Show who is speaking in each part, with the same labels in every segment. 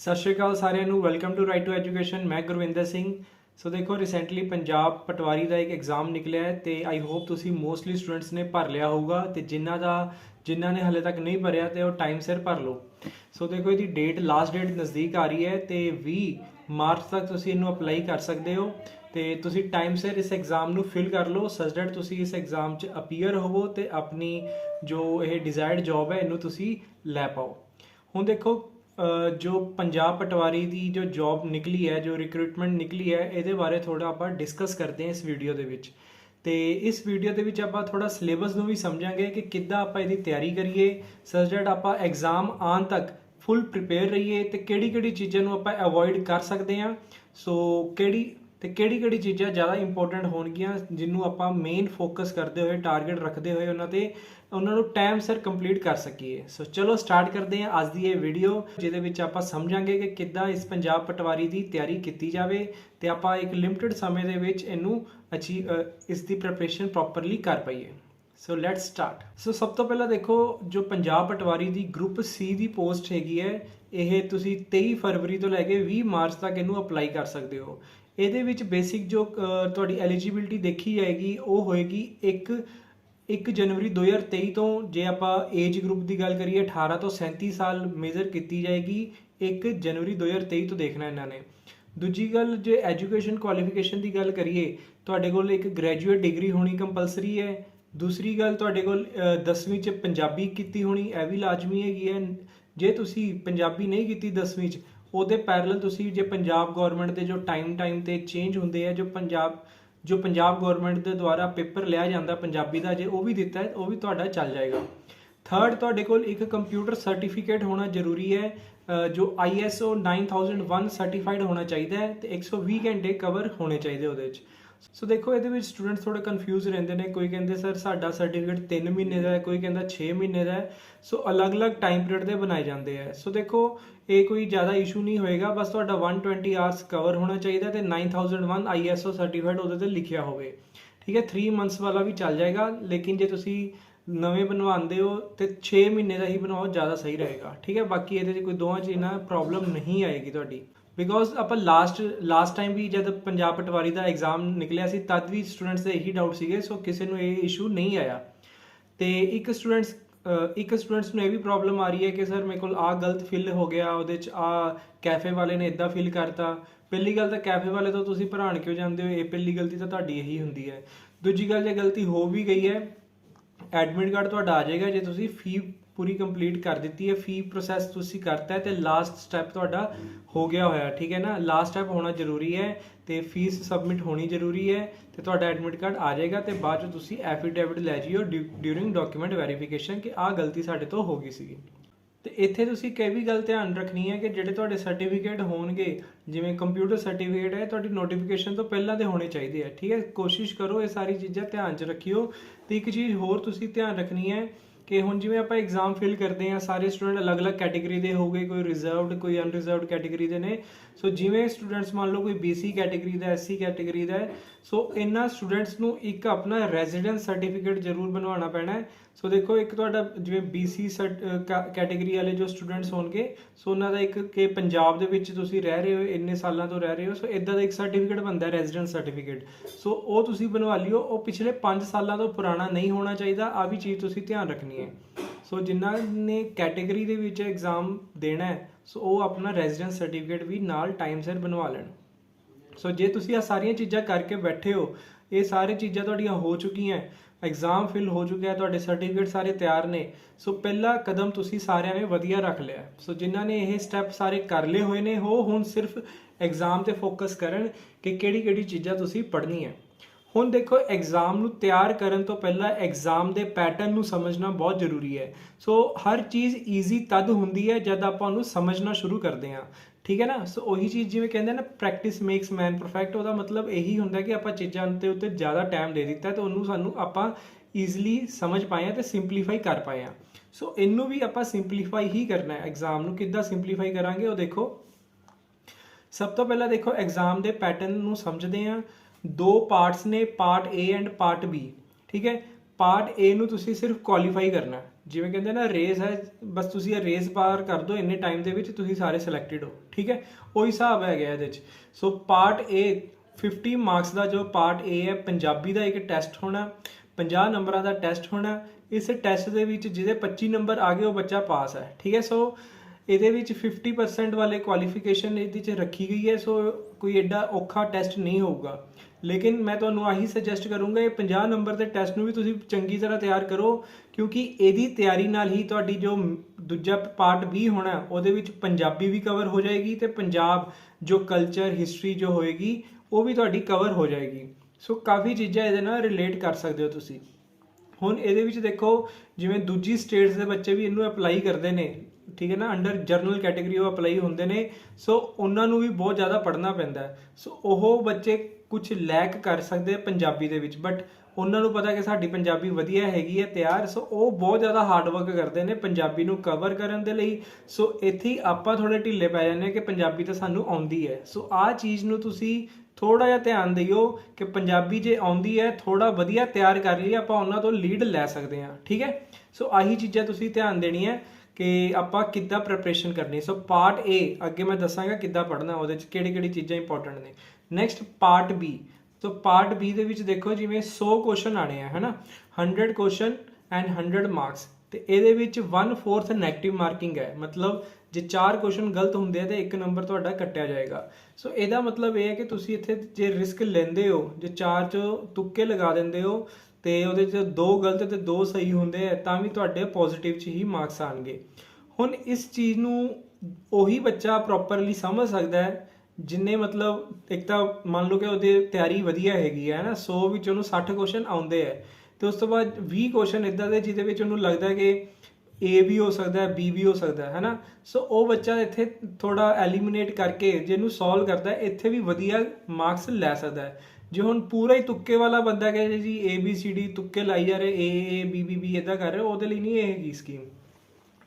Speaker 1: सत श्रीकाल सारिਆਂ ਨੂੰ welcome to right to education. मैं गुरविंदर सिंह। सो देखो रिसेंटली पंजाब पटवारी का एक एग्जाम निकलिया है तो आई होप तुसी मोस्टली स्टूडेंट्स ने भर लिया होगा तो जिन्हों ने हले तक नहीं भरिया तो वो टाइम सिर भर लो। सो देखो ये डेट लास्ट डेट नज़दीक आ रही है तो 20 मार्च तक तुसी इनू अपलाई कर सकते हो तो तुसी टाइम सिर इस एग्जाम नू फिल कर लो सच डेट तुसी इस एग्जाम च अपीयर होवो तो अपनी जो ये डिजायर्ड जॉब है इनू तुसी लै पाओ। हुण देखो जो पंजाब पटवारी की जो जॉब निकली है, जो रिक्रूटमेंट निकली है, ये बारे थोड़ा आप डिस्कस करते हैं इस वीडियो के विच। तो इस वीडियो के विच आप थोड़ा सिलेबस नूं भी समझांगे कि किद्दां आप इसदी तैयारी करिए सच डेट आप एग्जाम आने तक फुल प्रिपेयर रहिए तो किहड़ी चीज़ों नूं आप अवॉइड कर सकते हैं। सो किहड़ी चीज़ां ज़्यादा इंपोर्टेंट होणगियां जिन्हों आप मेन फोकस करते हुए टारगेट रखते हुए उन्होंने टाइम सिर कंप्लीट कर सकीए। सो चलो स्टार्ट करते हैं अज की ये वीडियो जिहदे विच आपां समझांगे कि किद्दां इस पंजाब पटवारी की तैयारी की जाए तो आप एक लिमिटेड समय दे विच इनू अचीव इसकी प्रिपरेशन प्रॉपरली कर पाइए। सो लैट्स स्टार्ट। सो सब तो पहला देखो जो पंजाब पटवारी की ग्रुप सी की पोस्ट हैगी है ये तुसी 23 फरवरी तो लैके 20 मार्च तक इनू अपलाई कर सकते हो। ये बेसिक जो तुहाडी एलिजिबिलिटी देखी जाएगी वो होएगी एक जनवरी 2023 तो जे आप एज ग्रुप की गल करिए 18 तो 37 साल मेजर की जाएगी 1 जनवरी 2023 तो देखना इन्होंने। दूजी गल जो एजुकेशन क्वालिफिकेशन की गल करिए तुहाडे कोल एक ग्रैजुएट डिग्री होनी कंपलसरी है। दूसरी गल तुहाडे कोल 10वीं च पंजाबी की होनी यह भी लाजमी हैगी है। जे तुसी पंजाबी नहीं की 10वीं च ਉਹਦੇ पैरल तुसी जे पंजाब गौरमेंट के जो टाइम ते चेंज होंगे है जो पंजाब गौरमेंट के द्वारा पेपर लिया जाता पंजाबी का जे वो भी दिता है वो भी तुहाडा चल जाएगा। थर्ड तुहाडे कोल एक कंप्यूटर सर्टिफिकेट होना जरूरी है जो ISO 9001 सर्टिफाइड होना चाहिए है तो 120 घंटे कवर होने चाहिए वो। सो देखो ये स्टूडेंट्स थोड़े कन्फ्यूज रहते हैं, कोई कहते सर साडा सर्टिफिकेट 3 महीने का है, कोई कहता 6 महीने का है। सो अलग अलग टाइम पीरियड के बनाए जाते हैं। सो देखो ये कोई ज़्यादा इशू नहीं होएगा, बस तुहाडा 120 आवर्स कवर होना चाहिए तो 9001 ISO सर्टिफाइड वो लिखिया हो। ठीक है, 3 मंथ्स वाला भी चल जाएगा लेकिन जे तुसी नवे बनवाते हो तो 6 महीने का ही बनवाओ ज़्यादा सही रहेगा। ठीक है, बाकी ये कोई दोवां च इन्ना प्रॉब्लम नहीं आएगी तुहाडी बिकॉज आप लास्ट टाइम भी जब पंजाब पटवारी का एग्जाम निकलिया सी तद भी स्टूडेंट्स के यही डाउट सीगे। सो किसी को ये इशू नहीं आया। तो एक स्टूडेंट्स में यह भी प्रॉब्लम आ रही है कि सर मेरे को आ गलत फिल हो गया वो आ कैफे वाले ने इदा फिल करता। पहली गल तो कैफे वाले तो तुसी भराण क्यों जाते हो, ये पहली गलती तो तुहाडी यही होंदी है। दूजी गल जे गलती हो भी गई है एडमिट कार्ड तुहाडा आ जाएगा जे तुसी फी पूरी कंप्लीट कर दी है, फी प्रोसैस तुसी करता है तो लास्ट स्टैप तुहाडा हो गया होया। ठीक है ना, लास्ट स्टैप होना जरूरी है तो फीस सबमिट होनी जरूरी है तो तुहाडा एडमिट कार्ड आ जाएगा तो बाद जो तुसी एफिडेविट लै जाइयो ड्यूरिंग डॉक्यूमेंट वेरीफिकेशन कि आ गलती साडे तो हो गई सी। तो इत्थे तुसी कई भी गल ध्यान रखनी है कि जिहड़े तुहाडे सर्टिफिकेट होणगे जिवें कंप्यूटर सर्टिफिकेट है तुहाडी नोटिफिकेशन तो पहलां दे होने चाहिए है। ठीक है, कोशिश करो ये सारी चीज़ां ध्यान च रखियो। तो एक चीज़ होर तुसी ध्यान रखनी है कि हुण जिवें आपां एग्जाम फिल करते हैं सारे स्टूडेंट अलग अलग कैटेगरी के हो गए, कोई रिजर्वड कोई अनरिजर्वड कैटेगरी के ने। सो जिवें स्टूडेंट्स मान लो कोई BC कैटेगरी का SC कैटेगरी का है सो इन्हां स्टूडेंट्स नूं एक अपना रेजिडेंस सर्टिफिकेट जरूर बनवाना पैना है। सो देखो एक तुहाडा जिवें BC कैटेगरी वाले जो स्टूडेंट्स होणगे सो उन्हां दा एक कि पंजाब दे विच तुसीं रह रहे हो इन्ने सालों तो रह रहे हो सो इदां दा एक सर्टिफिकेट बनता है रेजिडेंस सर्टिफिकेट। सो वो तुसीं बनवा लियो, वो पिछले 5 सालों तो पुराना नहीं होना चाहिए। आ भी चीज़ तुसीं ध्यान रखनी है। सो जिन्हां ने कैटेगरी दे विच एग्जाम देना है सो वो अपना रेजिडेंस सर्टिफिकेट भी नाल टाइम सिर बनवा लैण। सो जे तुसीं आ सारियां चीज़ां करके बैठे हो, ये सारी चीज़ां तुहाडियां हो चुकी हैं, एग्जाम फिल हो चुका है, तुहाडे सर्टिफिकेट सारे तैयार ने। सो पहला कदम तुसीं सारिਆਂ ने वधिया रख लिया। सो जिन्हां ने ये स्टैप सारे कर ले हुए ने हो हुण सिर्फ एग्जाम ते फोकस करन कि किहड़ी चीज़ां तुसीं पढ़नी है। हुण देखो एग्जाम नूं तैयार करन तो पहला एग्जाम के पैटर्न नूं समझना बहुत जरूरी है। सो हर चीज़ ईजी तद हुंदी है जब आपां उहनूं समझना शुरू करते हैं। ठीक है ना, सो वही चीज़ जिवें कहंदे ना प्रैक्टिस मेक्स मैन परफेक्ट, ਉਹਦਾ मतलब यही ਹੁੰਦਾ कि आपां चीज़ां ਦੇ ਉੱਤੇ ज़्यादा टाइम दे दिता तो ਉਹਨੂੰ ਸਾਨੂੰ ਆਪਾਂ ईजली समझ पाए हैं तो सिंपलीफाई कर पाए हैं। सो इनू भी आपां सिंपलीफाई ही करना है। एग्जाम नूं किद्दां सिंपलीफाई करांगे वो देखो। सब तो पहला देखो एग्जाम के पैटर्न नूं समझते हैं। 2 पार्ट्स ने, part A and part B। ठीक है, पार्ट A नूं तुसीं सिर्फ क्वालीफाई करना है। ਜਿਵੇਂ ਕਹਿੰਦੇ ਨਾ ਰੇਸ ਹੈ, ਬਸ ਤੁਸੀਂ ਇਹ ਰੇਸ ਪਾਰ ਕਰ ਦਿਓ ਇੰਨੇ ਟਾਈਮ ਦੇ ਵਿੱਚ ਤੁਸੀਂ ਸਾਰੇ ਸਿਲੈਕਟਡ ਹੋ, ਠੀਕ ਹੈ। ਉਹੀ ਹਿਸਾਬ ਹੈਗਾ ਇਹਦੇ 'ਚ। ਸੋ ਪਾਰਟ ਏ 50 ਮਾਰਕਸ ਦਾ ਜੋ ਪਾਰਟ ਏ ਹੈ, ਪੰਜਾਬੀ ਦਾ ਇੱਕ ਟੈਸਟ ਹੋਣਾ, 50 ਨੰਬਰਾਂ ਦਾ ਟੈਸਟ ਹੋਣਾ। ਇਸ ਟੈਸਟ ਦੇ ਵਿੱਚ ਜਿਹਦੇ 25 ਨੰਬਰ ਆ ਗਏ ਉਹ ਬੱਚਾ ਪਾਸ ਹੈ, ਠੀਕ ਹੈ। ਸੋ ਇਹਦੇ ਵਿੱਚ 50% ਵਾਲੇ ਕੁਆਲੀਫਿਕੇਸ਼ਨ ਇਹਦੇ 'ਚ ਰੱਖੀ ਗਈ ਹੈ। ਸੋ ਕੋਈ ਐਡਾ ਔਖਾ ਟੈਸਟ ਨਹੀਂ ਹੋਊਗਾ, ਲੇਕਿਨ ਮੈਂ ਤੁਹਾਨੂੰ ਆਹੀ ਸੁਜੈਸਟ ਕਰੂੰਗਾ ਇਹ 50 ਨੰਬਰ ਦੇ ਟੈਸਟ ਨੂੰ ਵੀ ਤੁਸੀਂ ਚੰਗੀ ਤਰ੍ਹਾਂ ਤਿਆਰ ਕਰੋ, ਕਿਉਂਕਿ ਇਹਦੀ ਤਿਆਰੀ ਨਾਲ ਹੀ ਤੁਹਾਡੀ ਜੋ ਦੂਜਾ ਪਾਰਟ B ਹੋਣਾ ਉਹਦੇ ਵਿੱਚ ਪੰਜਾਬੀ ਵੀ ਕਵਰ ਹੋ ਜਾਏਗੀ ਤੇ ਪੰਜਾਬ ਜੋ ਕਲਚਰ ਹਿਸਟਰੀ ਜੋ ਹੋਏਗੀ ਉਹ ਵੀ ਤੁਹਾਡੀ ਕਵਰ ਹੋ ਜਾਏਗੀ। ਸੋ ਕਾਫੀ ਚੀਜ਼ਾਂ ਇਹਦੇ ਨਾਲ ਰਿਲੇਟ ਕਰ ਸਕਦੇ ਹੋ ਤੁਸੀਂ। ਹੁਣ ਇਹਦੇ ਵਿੱਚ ਦੇਖੋ ਜਿਵੇਂ ਦੂਜੀ ਸਟੇਟਸ ਦੇ ਬੱਚੇ ਵੀ ਇਹਨੂੰ ਅਪਲਾਈ ਕਰਦੇ ਨੇ, ਠੀਕ ਹੈ ਨਾ, ਅੰਡਰ ਜਰਨਲ ਕੈਟਾਗਰੀ ਉਹ ਅਪਲਾਈ ਹੁੰਦੇ ਨੇ। ਸੋ ਉਹਨਾਂ ਨੂੰ ਵੀ ਬਹੁਤ ਜ਼ਿਆਦਾ ਪੜ੍ਹਨਾ ਪੈਂਦਾ ਹੈ। ਸੋ ਉਹ ਬੱਚੇ ਕੁਝ ਲੈਕ ਕਰ ਸਕਦੇ ਪੰਜਾਬੀ ਦੇ ਵਿੱਚ, ਬਟ ਉਹਨਾਂ ਨੂੰ ਪਤਾ ਕਿ ਸਾਡੀ ਪੰਜਾਬੀ ਵਧੀਆ ਹੈਗੀ ਹੈ ਤਿਆਰ। ਸੋ ਉਹ ਬਹੁਤ ਜ਼ਿਆਦਾ ਹਾਰਡ ਵਰਕ ਕਰਦੇ ਨੇ ਪੰਜਾਬੀ ਨੂੰ ਕਵਰ ਕਰਨ ਦੇ ਲਈ। ਸੋ ਇੱਥੇ ਆਪਾਂ ਥੋੜੇ ਢਿੱਲੇ ਪੈ ਜਾਂਦੇ ਹਾਂ ਕਿ ਪੰਜਾਬੀ ਤਾਂ ਸਾਨੂੰ ਆਉਂਦੀ ਹੈ। ਸੋ ਆਹ ਚੀਜ਼ ਨੂੰ ਤੁਸੀਂ ਥੋੜਾ ਜਿਹਾ ਧਿਆਨ ਦਿਓ ਕਿ ਪੰਜਾਬੀ ਜੇ ਆਉਂਦੀ ਹੈ ਥੋੜਾ ਵਧੀਆ ਤਿਆਰ ਕਰ ਲਈ ਆਪਾਂ ਉਹਨਾਂ ਤੋਂ ਲੀਡ ਲੈ ਸਕਦੇ ਹਾਂ, ਠੀਕ ਹੈ। ਸੋ ਆਹੀ ਚੀਜ਼ਾਂ ਤੁਸੀਂ ਧਿਆਨ ਦੇਣੀ ਹੈ ਕਿ ਆਪਾਂ ਕਿੱਦਾਂ ਪ੍ਰੈਪਰੇਸ਼ਨ ਕਰਨੀ। ਸੋ ਪਾਰਟ ਏ ਅੱਗੇ ਮੈਂ ਦੱਸਾਂਗਾ ਕਿੱਦਾਂ ਪੜ੍ਹਨਾ, ਉਹਦੇ 'ਚ ਕਿਹੜੀ ਕਿਹੜੀ ਚੀਜ਼ਾਂ ਇੰਪੋਰਟੈਂਟ ਨੇ। Next part B. So part B ਦੇ ਵਿੱਚ ਦੇਖੋ ਜਿਵੇਂ 100 ਕੁਐਸਚਨ ਆਣੇ ਆ, ਹੈ ਨਾ, 100 ਕੁਐਸਚਨ ਐਂਡ 100 ਮਾਰਕਸ। ਤੇ ਇਹਦੇ ਵਿੱਚ 1/4 ਨੈਗੇਟਿਵ ਮਾਰਕਿੰਗ ਹੈ, ਮਤਲਬ ਜੇ 4 ਕੁਐਸਚਨ ਗਲਤ ਹੁੰਦੇ ਆ ਤੇ 1 ਨੰਬਰ ਤੁਹਾਡਾ ਕੱਟਿਆ ਜਾਏਗਾ। ਸੋ ਇਹਦਾ ਮਤਲਬ ਇਹ ਹੈ ਕਿ ਤੁਸੀਂ ਇੱਥੇ ਜੇ ਰਿਸਕ ਲੈਂਦੇ ਹੋ, ਜੇ 4 'ਚੋਂ ਤੁੱਕੇ ਲਗਾ ਦਿੰਦੇ ਹੋ ਤੇ ਉਹਦੇ 'ਚ 2 ਗਲਤ ਤੇ 2 ਸਹੀ ਹੁੰਦੇ ਆ ਤਾਂ ਵੀ ਤੁਹਾਡੇ ਪੋਜ਼ਿਟਿਵ 'ਚ ਹੀ ਮਾਰਕਸ ਆਣਗੇ। ਹੁਣ ਇਸ ਚੀਜ਼ ਨੂੰ ਉਹੀ ਬੱਚਾ ਪ੍ਰੋਪਰਲੀ ਸਮਝ ਸਕਦਾ ਹੈ ਜਿੰਨੇ ਮਤਲਬ ਇੱਕ ਤਾਂ ਮੰਨ ਲਓ ਕਿ ਉਹਦੀ ਤਿਆਰੀ ਵਧੀਆ ਹੈਗੀ ਹੈ ਨਾ, 100 ਵਿੱਚ ਉਹਨੂੰ 60 ਕੁਐਸਚਨ ਆਉਂਦੇ ਹੈ ਤੇ ਉਸ ਤੋਂ ਬਾਅਦ 20 ਕੁਐਸਚਨ ਇਦਾਂ ਦੇ ਜਿਹਦੇ ਵਿੱਚ ਉਹਨੂੰ ਲੱਗਦਾ ਕਿ A ਵੀ ਹੋ ਸਕਦਾ ਹੈ B ਵੀ ਹੋ ਸਕਦਾ ਹੈ ਨਾ। ਸੋ ਉਹ ਬੱਚਾ ਇੱਥੇ ਥੋੜਾ ਐਲੀਮੀਨੇਟ ਕਰਕੇ ਜਿਹਨੂੰ ਸੋਲਵ ਕਰਦਾ ਇੱਥੇ ਵੀ ਵਧੀਆ ਮਾਰਕਸ ਲੈ ਸਕਦਾ ਹੈ। ਜੇ ਹੁਣ ਪੂਰਾ ਹੀ ਤੁੱਕੇ ਵਾਲਾ ਬੰਦਾ ਕਹੇ ਜੀ ABCD ਤੁੱਕੇ ਲਾਈ ਜਾ ਰਹੇ AABBB ਇਦਾਂ ਕਰ ਰਹੇ, ਉਹਦੇ ਲਈ ਨਹੀਂ ਇਹ ਹੈਗੀ ਸਕੀਮ,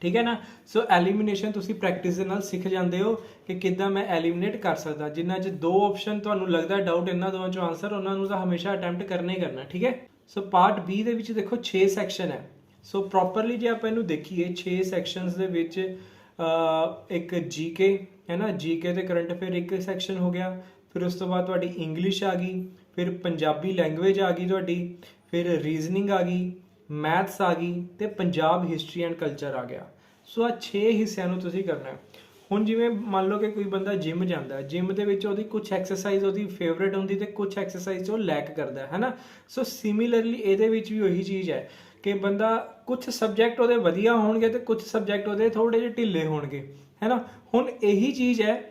Speaker 1: ਠੀਕ ਹੈ ਨਾ। ਸੋ ਐਲੀਮੀਨੇਸ਼ਨ ਤੁਸੀਂ ਪ੍ਰੈਕਟਿਸ ਦੇ ਨਾਲ ਸਿੱਖ ਜਾਂਦੇ ਹੋ ਕਿ ਕਿੱਦਾਂ ਮੈਂ ਐਲੀਮੀਨੇਟ ਕਰ ਸਕਦਾ। ਜਿਨ੍ਹਾਂ 'ਚ 2 ਆਪਸ਼ਨ ਤੁਹਾਨੂੰ ਲੱਗਦਾ ਡਾਊਟ ਇਹਨਾਂ ਦੋਵਾਂ 'ਚੋਂ ਆਨਸਰ, ਉਹਨਾਂ ਨੂੰ ਤਾਂ ਹਮੇਸ਼ਾ ਅਟੈਂਪਟ ਕਰਨਾ ਹੀ ਕਰਨਾ, ਠੀਕ ਹੈ। ਸੋ ਪਾਰਟ B ਦੇ ਵਿੱਚ ਦੇਖੋ 6 ਸੈਕਸ਼ਨ ਹੈ। ਸੋ ਪ੍ਰੋਪਰਲੀ ਜੇ ਆਪਾਂ ਇਹਨੂੰ ਦੇਖੀਏ 6 ਸੈਕਸ਼ਨਸ ਦੇ ਵਿੱਚ ਇੱਕ GK ਹੈ ਨਾ, GK ਤੇ ਕਰੰਟ ਅਫੇਅਰ ਇੱਕ ਸੈਕਸ਼ਨ ਹੋ ਗਿਆ। ਫਿਰ ਉਸ ਤੋਂ ਬਾਅਦ ਤੁਹਾਡੀ ਇੰਗਲਿਸ਼ ਆ ਗਈ, ਫਿਰ ਪੰਜਾਬੀ ਲੈਂਗੁਏਜ ਆ ਗਈ ਤੁਹਾਡੀ, ਫਿਰ ਰੀਜ਼ਨਿੰਗ ਆ ਗਈ, ਮੈਥਸ ਆ ਗਈ ਤੇ ਪੰਜਾਬ ਹਿਸਟਰੀ ਐਂਡ ਕਲਚਰ ਆ ਗਿਆ। ਸੋ ਆ 6 ਹਿੱਸਿਆਂ ਨੂੰ ਤੁਸੀਂ ਕਰਨਾ ਹੈ। ਹੁਣ ਜਿਵੇਂ ਮੰਨ ਲਓ ਕਿ ਕੋਈ ਬੰਦਾ ਜਿਮ ਜਾਂਦਾ ਹੈ, ਜਿਮ ਦੇ ਵਿੱਚ ਉਹਦੀ ਕੁਝ ਐਕਸਰਸਾਈਜ਼ ਉਹਦੀ ਫੇਵਰੇਟ ਹੁੰਦੀ ਤੇ ਕੁਝ ਐਕਸਰਸਾਈਜ਼ ਉਹ ਲੈਕ ਕਰਦਾ ਹੈ ਨਾ। ਸੋ ਸਿਮਿਲਰਲੀ ਇਹਦੇ ਵਿੱਚ ਵੀ ਉਹੀ ਚੀਜ਼ ਹੈ ਕਿ ਬੰਦਾ ਕੁਝ ਸਬਜੈਕਟ ਉਹਦੇ ਵਧੀਆ ਹੋਣਗੇ ਤੇ ਕੁਝ ਸਬਜੈਕਟ ਉਹਦੇ ਥੋੜੇ ਜਿਹੇ ਢਿੱਲੇ ਹੋਣਗੇ, ਹੈ ਨਾ। ਹੁਣ ਇਹੀ ਚੀਜ਼ ਹੈ